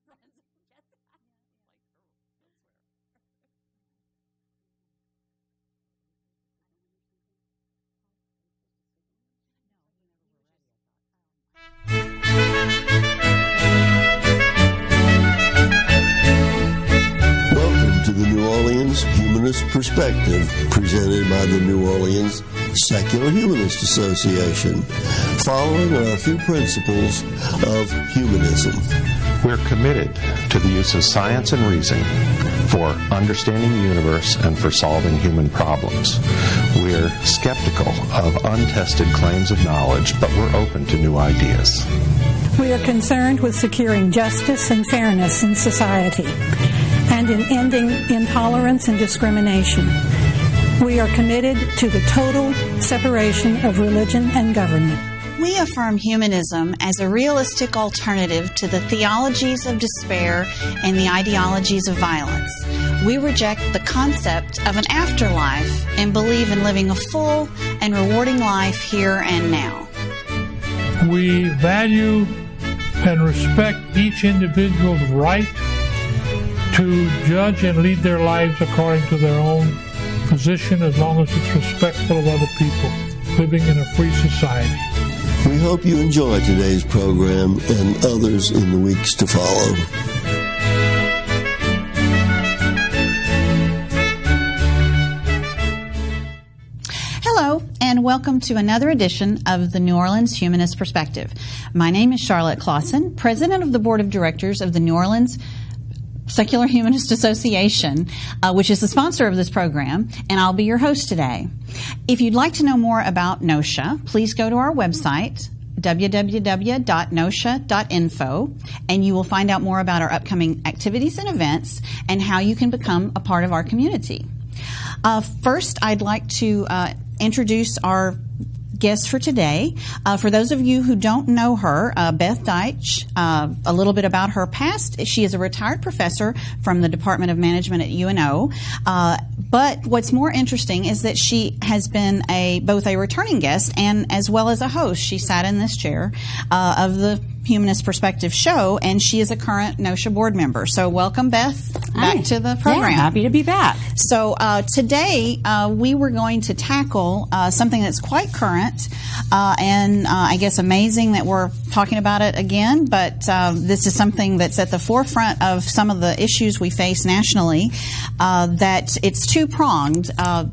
friends and get that. Welcome to the New Orleans Humanist Perspective, presented by the New Orleans Secular Humanist Association, following are a few principles of humanism. We're committed to the use of science and reason for understanding the universe and for solving human problems. We're skeptical of untested claims of knowledge, but we're open to new ideas. We are concerned with securing justice and fairness in society and in ending intolerance and discrimination. We are committed to the total separation of religion and government. We affirm humanism as a realistic alternative to the theologies of despair and the ideologies of violence. We reject the concept of an afterlife and believe in living a full and rewarding life here and now. We value and respect each individual's right to judge and lead their lives according to their own position, as long as it's respectful of other people living in a free society. We hope you enjoy today's program and others in the weeks to follow. Hello, and welcome to another edition of the New Orleans Humanist Perspective. My name is Charlotte Clausen, President of the Board of Directors of the New Orleans Secular Humanist Association, which is the sponsor of this program, and I'll be your host today. If you'd like to know more about NOSHA, please go to our website, www.nosha.info, and you will find out more about our upcoming activities and events and how you can become a part of our community. First, I'd like to introduce our guest for today. For those of you who don't know her, Beth Dyke, a little bit about her past. She is a retired professor from the Department of Management at UNO. But what's more interesting is that she has been both a returning guest and as well as a host. She sat in this chair of the Humanist Perspective show, and she is a current NOSHA board member. So welcome, Beth, back to the program. Yeah, happy to be back. So today we were going to tackle something that's quite current and I guess amazing that we're talking about it again, but this is something that's at the forefront of some of the issues we face nationally, that it's two-pronged.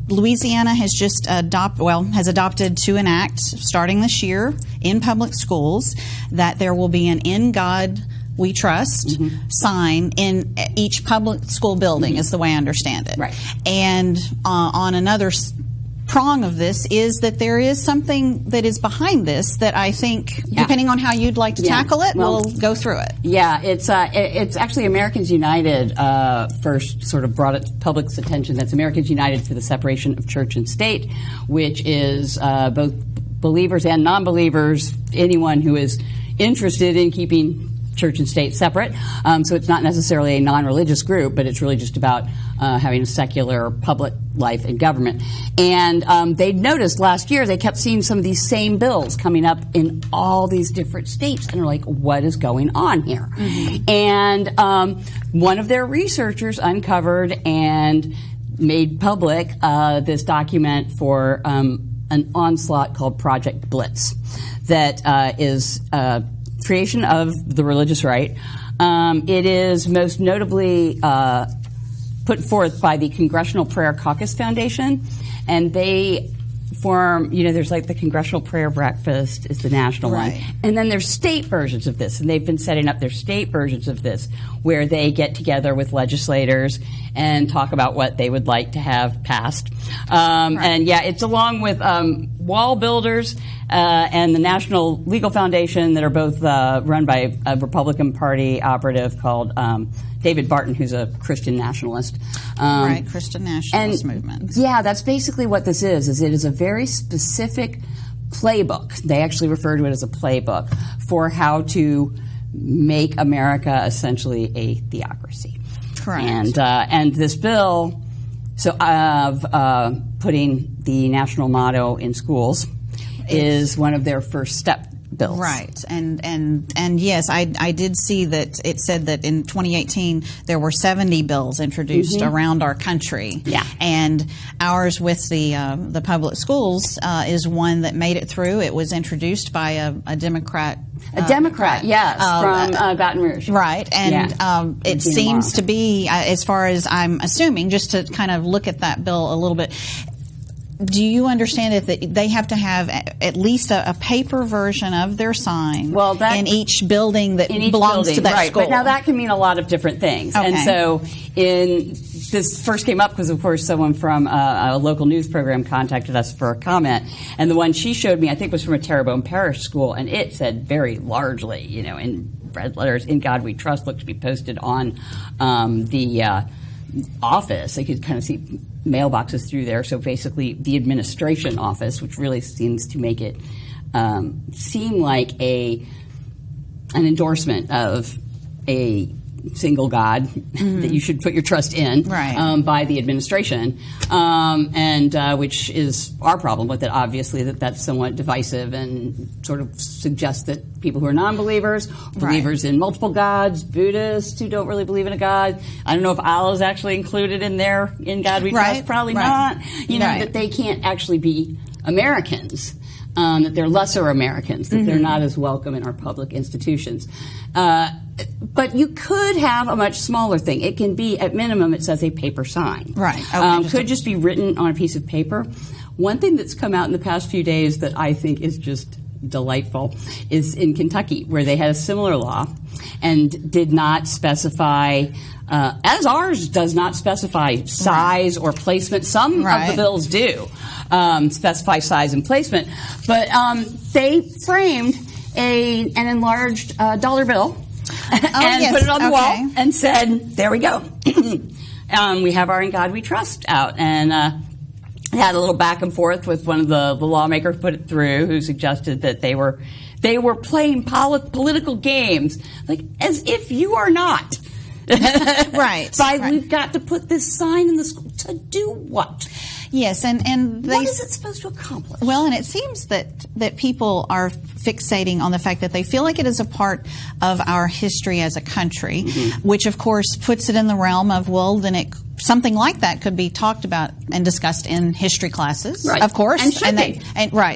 Louisiana has just adopted to enact starting this year in public schools that there will be an "In God We Trust" sign in each public school building, is the way I understand it. Right. And on another prong of this is that there is something that is behind this that I think, depending on how you'd like to tackle it, we'll go through it. Yeah, it's actually Americans United first sort of brought it to public's attention. That's Americans United for the Separation of Church and State, which is both believers and non-believers, anyone who is interested in keeping church and state separate. So it's not necessarily a non-religious group, but it's really just about having a secular public life in government. And they noticed last year they kept seeing some of these same bills coming up in all these different states, and they're like, what is going on here? And one of their researchers uncovered and made public this document for an onslaught called Project Blitz that is creation of the religious right. It is most notably put forth by the Congressional Prayer Caucus Foundation, and they form, there's like the Congressional Prayer Breakfast is the national one, and then there's state versions of this, and they've been setting up their state versions of this where they get together with legislators and talk about what they would like to have passed. And it's along with wall builders and the National Legal Foundation that are both run by a Republican Party operative called David Barton, who's a Christian nationalist. Christian nationalist movement. Yeah, that's basically what this is it is a very specific playbook. They actually refer to it as a playbook for how to make America essentially a theocracy. Correct. And this bill, of putting the national motto in schools, is one of their first bills. Right. And yes, I did see that it said that in 2018 there were 70 bills introduced around our country. Yeah. And ours with the public schools is one that made it through. It was introduced by a Democrat. Yes, from Baton Rouge. Right. And it seems to be, as far as I'm assuming, just to kind of look at that bill a little bit, do you understand it that they have to have at least a paper version of their sign in each building that belongs to that school? But now that can mean a lot of different things. Okay. And so this first came up because, of course, someone from a local news program contacted us for a comment. And the one she showed me, I think, was from a Terrebonne Parish school. And it said very largely, in red letters, "In God We Trust," looked to be posted on the office. They could kind of see mailboxes through there. So basically the administration office, which really seems to make it seem like an endorsement of a single God that you should put your trust in by the administration, and which is our problem with it, obviously, that's somewhat divisive and sort of suggests that people who are non-believers, believers in multiple gods, Buddhists who don't really believe in a God, I don't know if Allah is actually included in there, in God We Trust, probably not, that they can't actually be Americans. That they're lesser Americans, that they're not as welcome in our public institutions. But you could have a much smaller thing. It can be, at minimum, it says a paper sign. Right. Okay, could just be written on a piece of paper. One thing that's come out in the past few days that I think is just delightful is in Kentucky, where they had a similar law and did not specify, as ours does not specify size or placement. Some of the bills do specify size and placement, but they framed an enlarged dollar bill and put it on the wall and said, "There we go. We have our 'In God We Trust' out." And had a little back and forth with one of the lawmakers put it through, who suggested that they were playing political games, like as if you are not. We've got to put this sign in the school to do what? Yes, and what is it supposed to accomplish? Well, and it seems that people are fixating on the fact that they feel like it is a part of our history as a country, which of course puts it in the realm of, well, then something like that could be talked about and discussed in history classes, of course, and should be.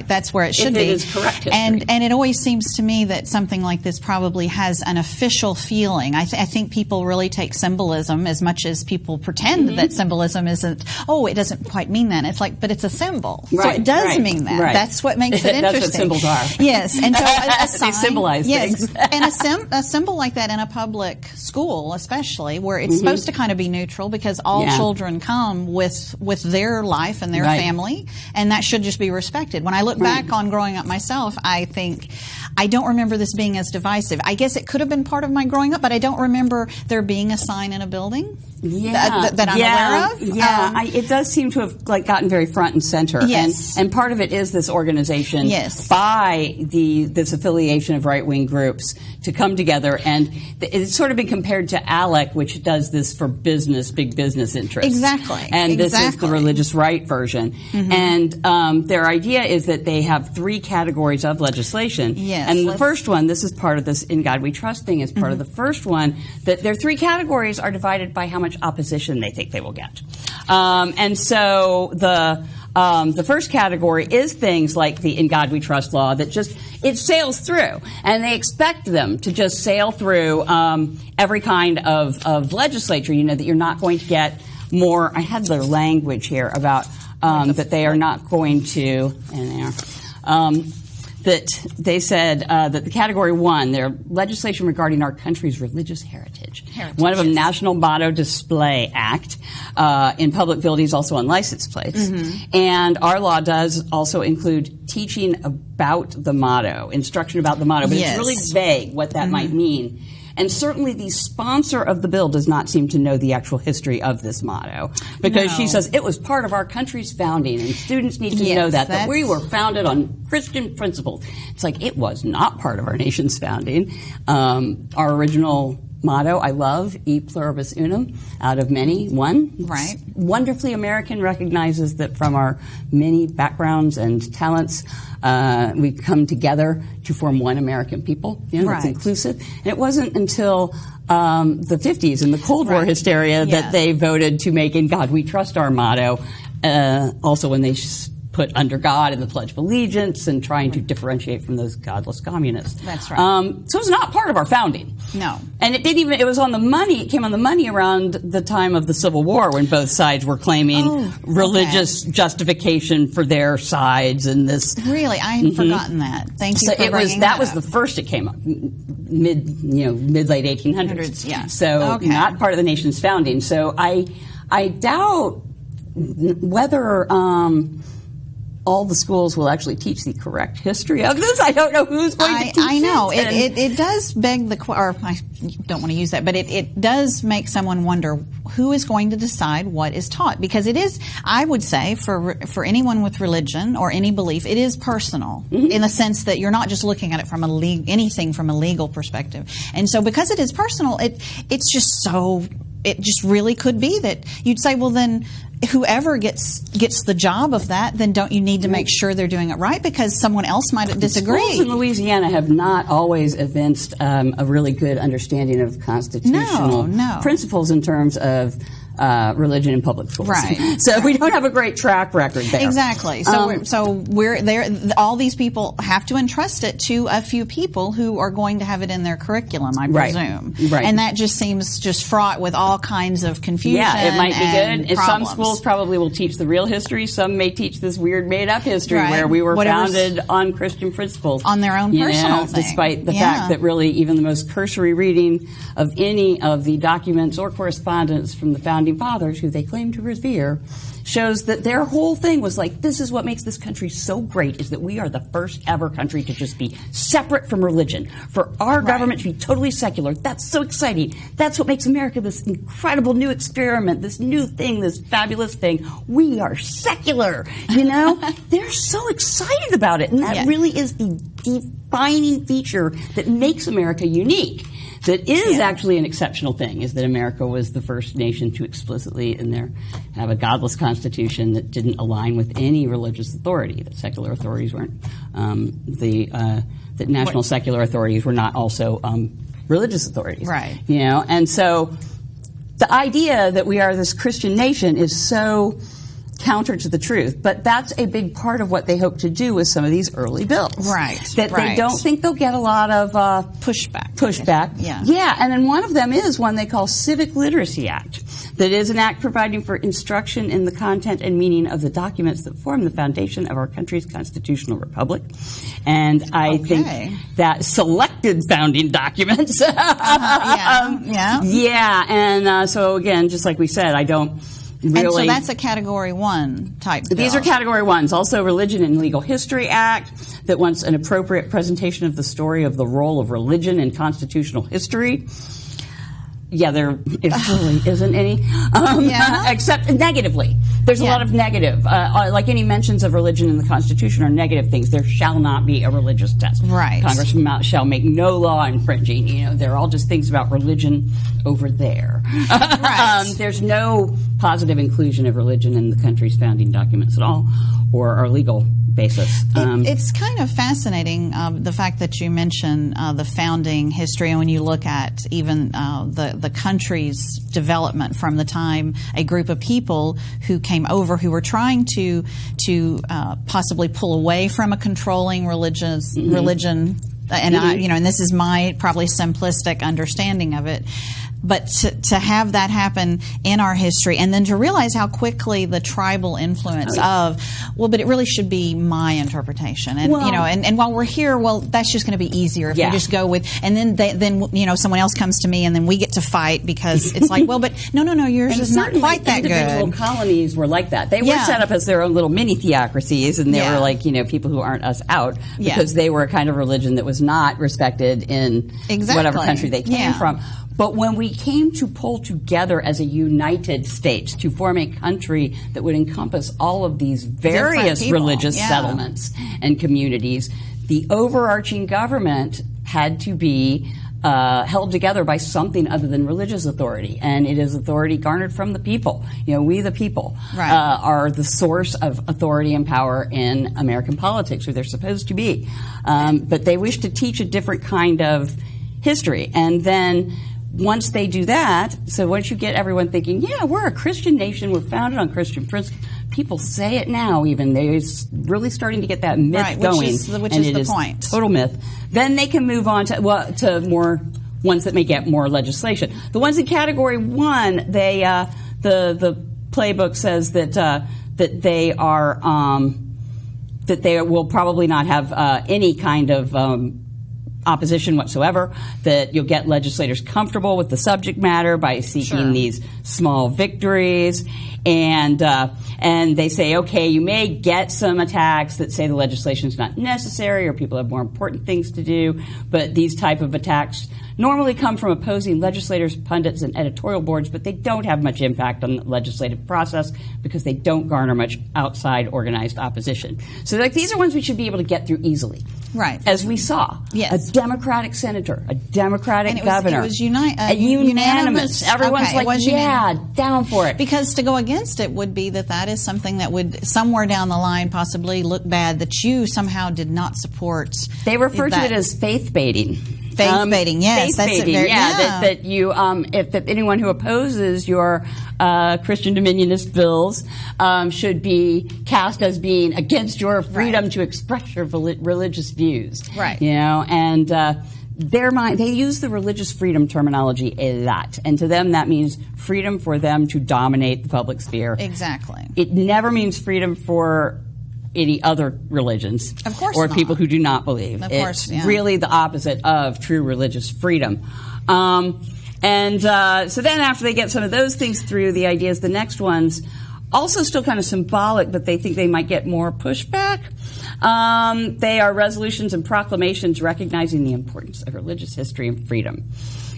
That's where it should be. If it is correct history. And it always seems to me that something like this probably has an official feeling. I think people really take symbolism as much as people pretend that symbolism isn't. Oh, it doesn't quite mean that. It's like, but it's a symbol, so it does mean that. That's what makes it interesting. That's what symbols are. Yes, and so a sign, they symbolize things. And a symbol like that in a public school, especially where it's supposed to kind of be neutral, because all children come with their life and their family, and that should just be respected. When I look back on growing up myself, I think I don't remember this being as divisive. I guess it could have been part of my growing up, but I don't remember there being a sign in a building that I'm aware of. Yeah, it does seem to have gotten very front and center. Yes. And part of it is this organization by this affiliation of right-wing groups to come together, and it's sort of been compared to ALEC, which does this for business, big business interests. Exactly. And this is the religious right version. And their idea is that they have 3 categories of legislation. Yes. And the first one, this is part of this In God We Trust thing, is part of the first one, that their 3 categories are divided by how much opposition they think they will get. And so the first category is things like the In God We Trust law that it sails through, and they expect them to just sail through every kind of legislature. That you're not going to get more. I had their language here about that they are not going to. That they said that the category 1, their legislation regarding our country's religious heritage. One of them, National Motto Display Act, in public buildings, also on license plates. And our law does also include teaching about the motto, instruction about the motto, but it's really vague what that might mean. And certainly the sponsor of the bill does not seem to know the actual history of this motto, because she says it was part of our country's founding, and students need to know that we were founded on Christian principles. It's like, it was not part of our nation's founding. Our original motto I love, E pluribus unum, out of many, one. Right. It's wonderfully American, recognizes that from our many backgrounds and talents, we come together to form one American people, that's inclusive. And it wasn't until the 50s in the Cold War hysteria that they voted to make In God We Trust our motto, also when they put under God in the Pledge of Allegiance and trying to differentiate from those godless communists. That's right. So it's not part of our founding. No. And it didn't even, it was on the money, it came on the money around the time of the Civil War when both sides were claiming religious justification for their sides and this. Really? I had forgotten that. Thank you for bringing that was the first it came up, mid late 1800s. Yeah. So not part of the nation's founding. So I doubt whether all the schools will actually teach the correct history of this. I don't know who's going to teach it. I know. It does beg or I don't want to use that, but it does make someone wonder who is going to decide what is taught. Because it is, I would say, for anyone with religion or any belief, it is personal in the sense that you're not just looking at it from anything from a legal perspective. And so because it is personal, it's just so, it just really could be that you'd say, well then, whoever gets the job of that, then don't you need to make sure they're doing it right because someone else might disagree? Schools in Louisiana have not always evinced a really good understanding of constitutional principles in terms of religion in public schools. Right. So we don't have a great track record there. Exactly. So we're there. All these people have to entrust it to a few people who are going to have it in their curriculum, I presume. Right. And that just seems just fraught with all kinds of confusion. Yeah, it might be good. Problems. Some schools probably will teach the real history. Some may teach this weird made-up history where we were founded on Christian principles. On their own personal thing. Despite the fact that really even the most cursory reading of any of the documents or correspondence from the founding fathers, who they claim to revere, shows that their whole thing was like, this is what makes this country so great, is that we are the first ever country to just be separate from religion. For our government to be totally secular, that's so exciting. That's what makes America this incredible new experiment, this new thing, this fabulous thing. We are secular, They're so excited about it, and that really is the defining feature that makes America unique. That is actually an exceptional thing, is that America was the first nation to explicitly have a godless constitution that didn't align with any religious authority, that secular authorities weren't, that national secular authorities were not also religious authorities. Right. And so the idea that we are this Christian nation is so counter to the truth, but that's a big part of what they hope to do with some of these early bills. Right. That they don't think they'll get a lot of pushback. Yeah, and then one of them is one they call Civic Literacy Act. That is an act providing for instruction in the content and meaning of the documents that form the foundation of our country's constitutional republic. And I think that selected founding documents. And so again, just like we said, I don't really. And so that's a Category 1 type bill. These are Category 1s. Also, Religion and Legal History Act that wants an appropriate presentation of the story of the role of religion in constitutional history. Yeah, there really isn't any, except negatively. There's a lot of negative. Like any mentions of religion in the Constitution are negative things. There shall not be a religious test. Right. Congress shall make no law infringing. They're all just things about religion over there. Right. There's no positive inclusion of religion in the country's founding documents at all, or our legal basis. It's kind of fascinating, the fact that you mention the founding history, and when you look at even the country's development from the time a group of people who came over who were trying to possibly pull away from a controlling religion, and and this is my probably simplistic understanding of it. But to have that happen in our history, and then to realize how quickly the tribal influence but it really should be my interpretation, and and while we're here, that's just going to be easier if we just go with, and then someone else comes to me, and then we get to fight because it's like, but no, yours is not quite that good. Individual colonies were like that. They were set up as their own little mini theocracies, and they were like people who aren't us out because they were a kind of religion that was not respected in whatever country they came from. But when we came to pull together as a united state to form a country that would encompass all of these various religious settlements and communities, the overarching government had to be held together by something other than religious authority, and it is authority garnered from the people. We the people are the source of authority and power in American politics, or they're supposed to be. But they wish to teach a different kind of history, and then once they do that, so once you get everyone thinking, yeah, we're a Christian nation, we're founded on Christian principles, people say it now even, they're really starting to get that myth going. Which is the point. Total myth. Then they can move on to more ones that may get more legislation. The ones in Category 1, they the playbook says that they are that they will probably not have any kind of opposition whatsoever, that you'll get legislators comfortable with the subject matter by seeking these small victories, and they say, okay, you may get some attacks that say the legislation is not necessary or people have more important things to do, but these type of attacks normally come from opposing legislators, pundits, and editorial boards, but they don't have much impact on the legislative process because they don't garner much outside organized opposition. So these are ones we should be able to get through easily. Right. As we saw. Yes. A Democratic senator, a Democratic governor. It was unanimous. Everyone's down for it. Because to go against it would be that is something that would somewhere down the line possibly look bad, that you somehow did not support. They refer to it as faith baiting. Faith baiting, yes. Faith baiting, that you, if anyone who opposes your Christian Dominionist bills should be cast as being against your freedom to express your religious views. Right. And they use the religious freedom terminology a lot, and to them that means freedom for them to dominate the public sphere. Exactly. It never means freedom for any other religions, of course, or not. People who do not believe. Of course, it's really the opposite of true religious freedom. So then after they get some of those things through, the idea is the next ones also still kind of symbolic, but they think they might get more pushback. They are resolutions and proclamations recognizing the importance of religious history and freedom.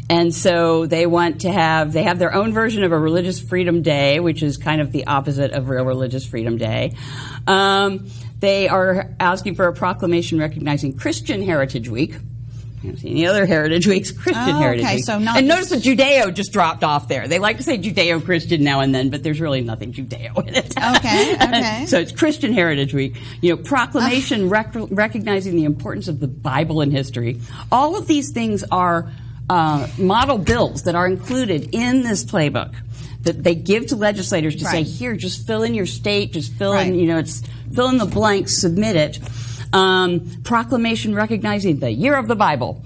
And so they have their own version of a Religious Freedom Day, which is kind of the opposite of Real Religious Freedom Day. They are asking for a proclamation recognizing Christian Heritage Week. I don't see any other Heritage Weeks. Christian Heritage Week. So notice the Judeo just dropped off there. They like to say Judeo-Christian now and then, but there's really nothing Judeo in it. Okay. So it's Christian Heritage Week. Proclamation recognizing the importance of the Bible in history. All of these things are model bills that are included in this playbook that they give to legislators to say, here, just fill in your state, just fill in, fill in the blanks, submit it. Proclamation recognizing the year of the Bible.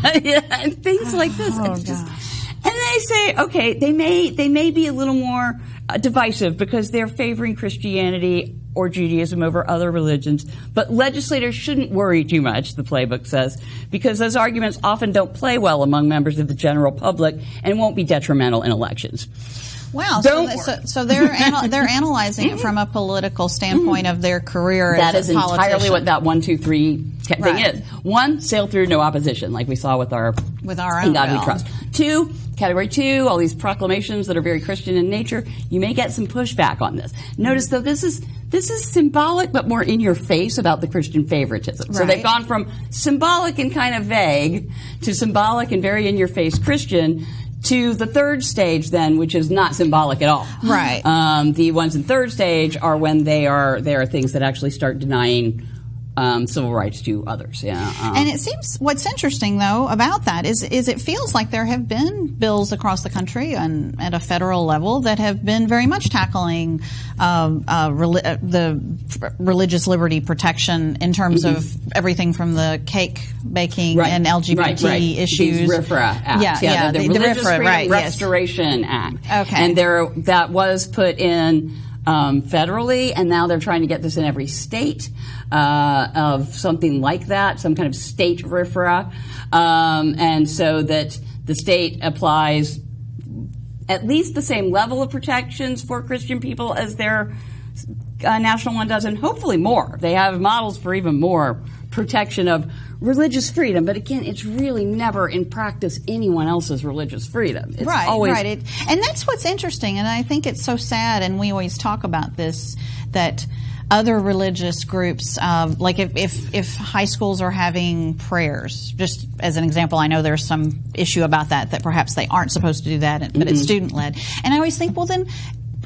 And things like this. And they say, okay, they may be a little more divisive because they're favoring Christianity or Judaism over other religions, but legislators shouldn't worry too much, the playbook says, because those arguments often don't play well among members of the general public and won't be detrimental in elections. Wow. So they're analyzing it from a political standpoint of their career that as a politician. That is entirely what that 1, 2, 3 thing is. 1, sail through, no opposition, like we saw with our own In God bill. We Trust. 2, Category 2, all these proclamations that are very Christian in nature. You may get some pushback on this. Notice, though, this is symbolic but more in your face about the Christian favoritism. Right. So they've gone from symbolic and kind of vague to symbolic and very in your face Christian to the third stage then, which is not symbolic at all. Right. The ones in third stage are when there are things that actually start denying civil rights to others. And it seems what's interesting though about that is it feels like there have been bills across the country and at a federal level that have been very much tackling the religious liberty protection in terms of everything from the cake baking and LGBT issues. The RFRA Act. The Religious Freedom Restoration Act. Okay. And that was put in federally, and now they're trying to get this in every state of something like that, some kind of state RFRA, and so that the state applies at least the same level of protections for Christian people as their national one does, and hopefully more. They have models for even more protection of religious freedom, but again, it's really never in practice anyone else's religious freedom. It's always and that's what's interesting, and I think it's so sad, and we always talk about this, that other religious groups, like if high schools are having prayers, just as an example, I know there's some issue about that perhaps they aren't supposed to do that, but it's student-led. And I always think, well, then,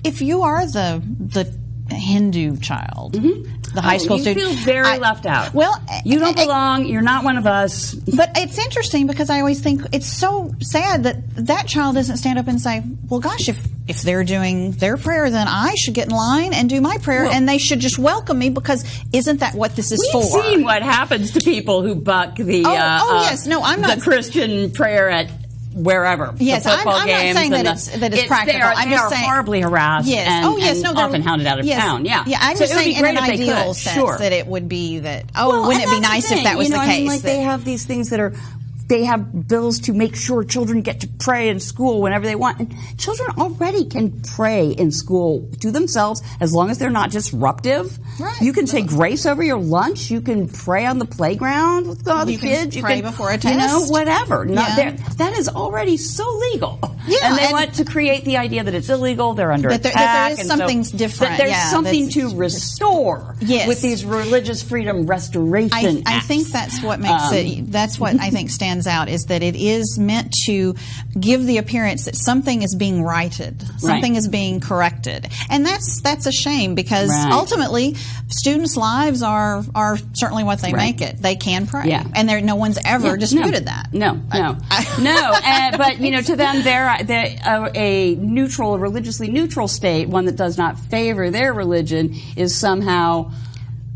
if you are the Hindu child, the high school student, you feel very left out. Well, you don't belong. You're not one of us. But it's interesting because I always think it's so sad that child doesn't stand up and say, well, gosh, if they're doing their prayer, then I should get in line and do my prayer, and they should just welcome me, because isn't that what this is for? We've seen what happens to people who buck the yes, no, I'm not the Christian prayer at wherever. Yes, I'm not saying that it's practical. They are horribly harassed. Yes. And often hounded out of town. Yeah. Yeah, I'm just saying in an ideal sense that it would be that. Wouldn't it be nice if that was the case? I mean, like they have these things that are. They have bills to make sure children get to pray in school whenever they want. And children already can pray in school to themselves as long as they're not disruptive. Right. You can say grace over your lunch. You can pray on the playground with all the kids. You can pray before a test. Whatever. That is already so legal. Yeah, and they want to create the idea that it's illegal, they're under attack. That there is something different. That there's something to restore with these religious freedom restoration I think that's what makes it, that's what I think stands out, is that it is meant to give the appearance that something is being righted, something is being corrected. And that's a shame, because ultimately students' lives are certainly what they make it. They can pray. Yeah. And no one's ever disputed that. No. But to them, they're a neutral, religiously neutral state, one that does not favor their religion, is somehow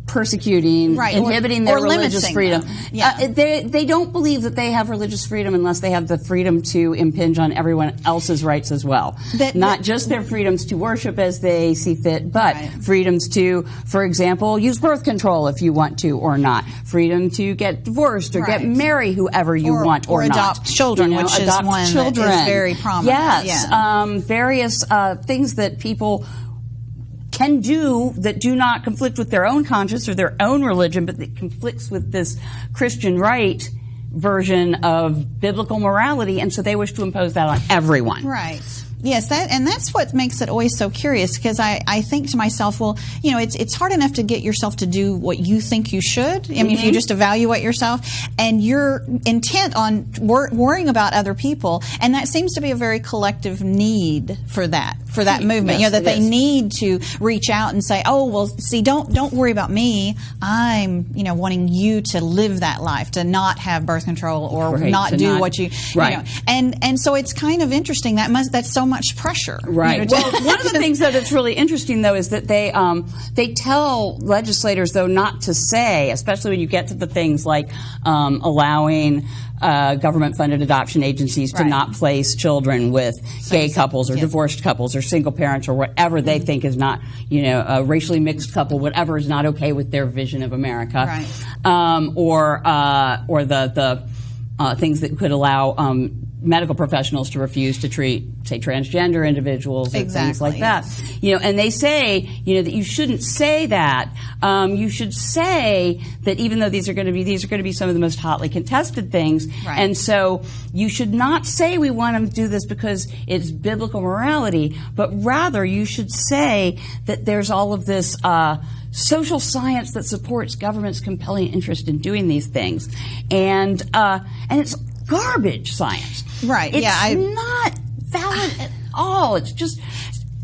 persecuting, inhibiting their religious freedom. They don't believe that they have religious freedom unless they have the freedom to impinge on everyone else's rights as well. Not just their freedoms to worship as they see fit, but freedoms to, for example, use birth control if you want to or not. Freedom to get divorced or get marry whoever you want or not. Adopt children, which is one that is very prominent. Yes. Various things that people can do that do not conflict with their own conscience or their own religion, but that conflicts with this Christian right version of biblical morality, and so they wish to impose that on everyone. Right. Yes, that's what makes it always so curious, because I think to myself, well, it's hard enough to get yourself to do what you think you should. I mean, if you just evaluate yourself and you're intent on worrying about other people, and that seems to be a very collective need for that movement. Yes, that they need to reach out and say, oh, well, see, don't worry about me. I'm wanting you to live that life, to not have birth control or not do what you and so it's kind of interesting. That's so much pressure. Right. Well, one of the things that it's really interesting, though, is that they tell legislators, though, not to say, especially when you get to the things like allowing government-funded adoption agencies to not place children with gay couples or divorced couples or single parents or whatever they think is not, a racially mixed couple, whatever is not okay with their vision of America, or the things that could allow medical professionals to refuse to treat, say, transgender individuals or things like that. And they say, that you shouldn't say that. You should say that even though these are going to be some of the most hotly contested things, and so you should not say we want them to do this because it's biblical morality, but rather you should say that there's all of this social science that supports government's compelling interest in doing these things, and it's garbage science. Right. It's not valid at all. It's just.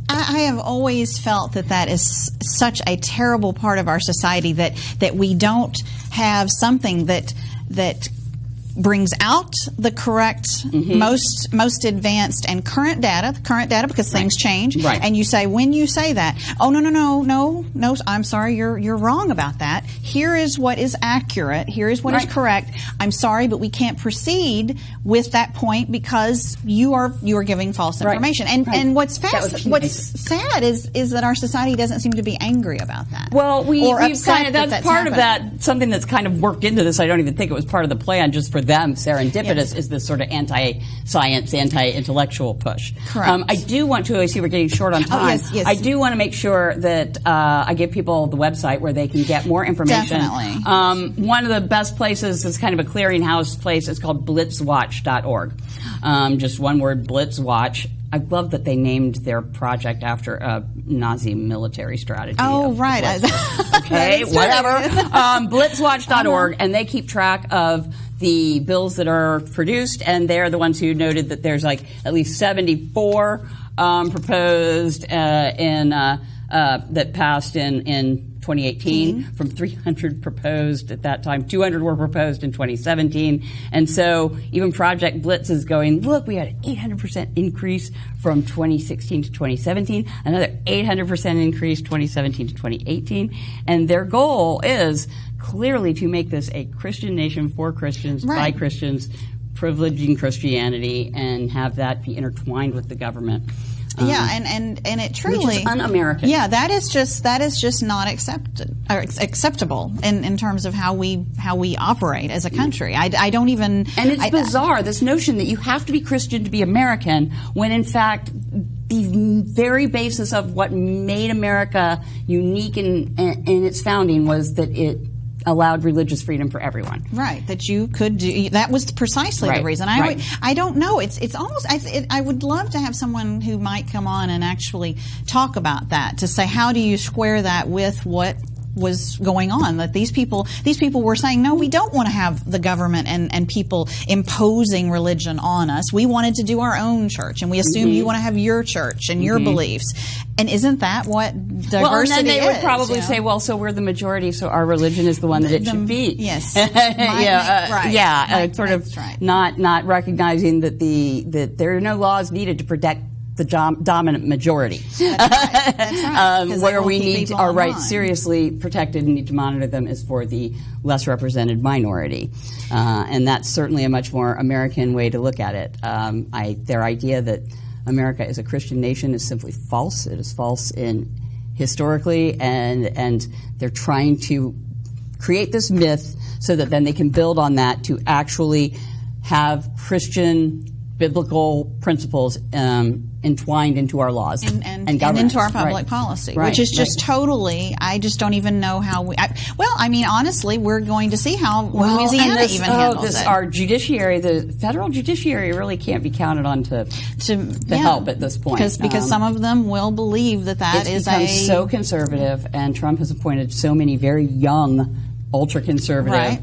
I have always felt that is such a terrible part of our society, that we don't have something that brings out the correct, most advanced and current data, because things change. Right. And you say, when you say that, oh, no, I'm sorry, you're wrong about that. Here is what is accurate. Here is what is correct. I'm sorry, but we can't proceed with that point because you are giving false information. And what's sad is that our society doesn't seem to be angry about that. Well, that's part of that, something that's kind of worked into this. I don't even think it was part of the plan just for them. Serendipitous is this sort of anti-science, anti-intellectual push. Correct. I do want to, I see we're getting short on time. Yes. I do want to make sure that I give people the website where they can get more information. Definitely. One of the best places is kind of a clearinghouse place. It's called blitzwatch.org. Just one word, Blitzwatch. I love that they named their project after a Nazi military strategy. Oh, right. Okay, whatever. Blitzwatch.org, and they keep track of the bills that are produced, and they're the ones who noted that there's like at least 74 proposed that passed in 2018 from 300 proposed at that time. 200 were proposed in 2017. And so even Project Blitz is going, look, we had an 800% increase from 2016 to 2017, another 800% increase 2017 to 2018. And their goal is clearly to make this a Christian nation for Christians, by Christians, privileging Christianity, and have that be intertwined with the government. And it truly, which is un-American. Yeah, that is just not acceptable in terms of how we operate as a country. I don't even. And it's bizarre, this notion that you have to be Christian to be American, when in fact the very basis of what made America unique in its founding was that it allowed religious freedom for everyone. Right, that you could do. That was precisely the reason. I don't know. It's almost. I would love to have someone who might come on and actually talk about that, to say, how do you square that with what was going on, that these people were saying, no, we don't want to have the government and people imposing religion on us. We wanted to do our own church, and we assume you want to have your church and your beliefs. And isn't that what diversity is? Well, and then they would probably say, well, so we're the majority, so our religion is the one that it should be. Yes. Not recognizing that there are no laws needed to protect the dominant majority. That's right. Where we need our rights seriously protected and need to monitor them is for the less represented minority. And that's certainly a much more American way to look at it. Their idea that America is a Christian nation is simply false. It is false historically, and they're trying to create this myth so that then they can build on that to actually have Christian biblical principles entwined into our laws and into our public policy, which is just totally. I just don't even know how we. Honestly, we're going to see how Louisiana even handles it. Our judiciary, the federal judiciary, really can't be counted on to help at this point, because some of them will believe that it's become so conservative, and Trump has appointed so many very young, ultra-conservative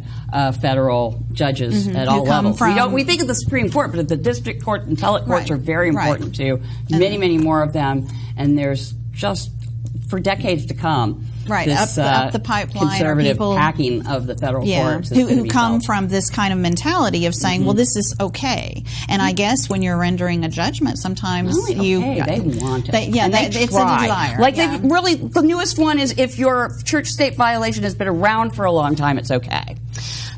federal judges at all levels. We think of the Supreme Court, but the district court and appellate courts are very important too. Many, many more of them, and there's just for decades to come. This up the pipeline, conservative hacking of the federal courts who come from this kind of mentality of saying, well, this is okay. And I guess when you're rendering a judgment, sometimes they want it. It's a desire. The newest one is, if your church-state violation has been around for a long time, it's okay.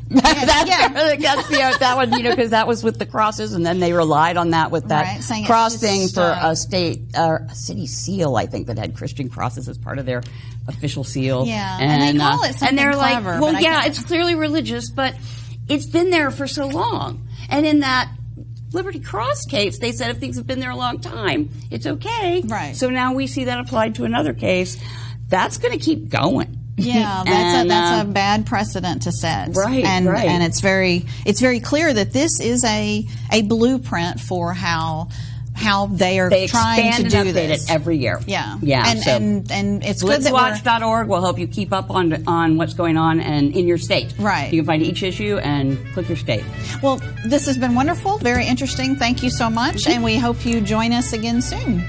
That one, because that was with the crosses, and then they relied on that with that cross thing for a city seal, I think, that had Christian crosses as part of their official seal. Yeah, and they call it something clever. It's clearly religious, but it's been there for so long. And in that Liberty Cross case, they said if things have been there a long time, it's okay. Right. So now we see that applied to another case. That's going to keep going. Yeah, that's a bad precedent to set. And it's very clear that this is a blueprint for how they are trying to do this. It every year. Yeah. And it's good that Blitzwatch.org will help you keep up on what's going on and in your state. Right. You can find each issue and click your state. Well, this has been wonderful, very interesting. Thank you so much, and we hope you join us again soon.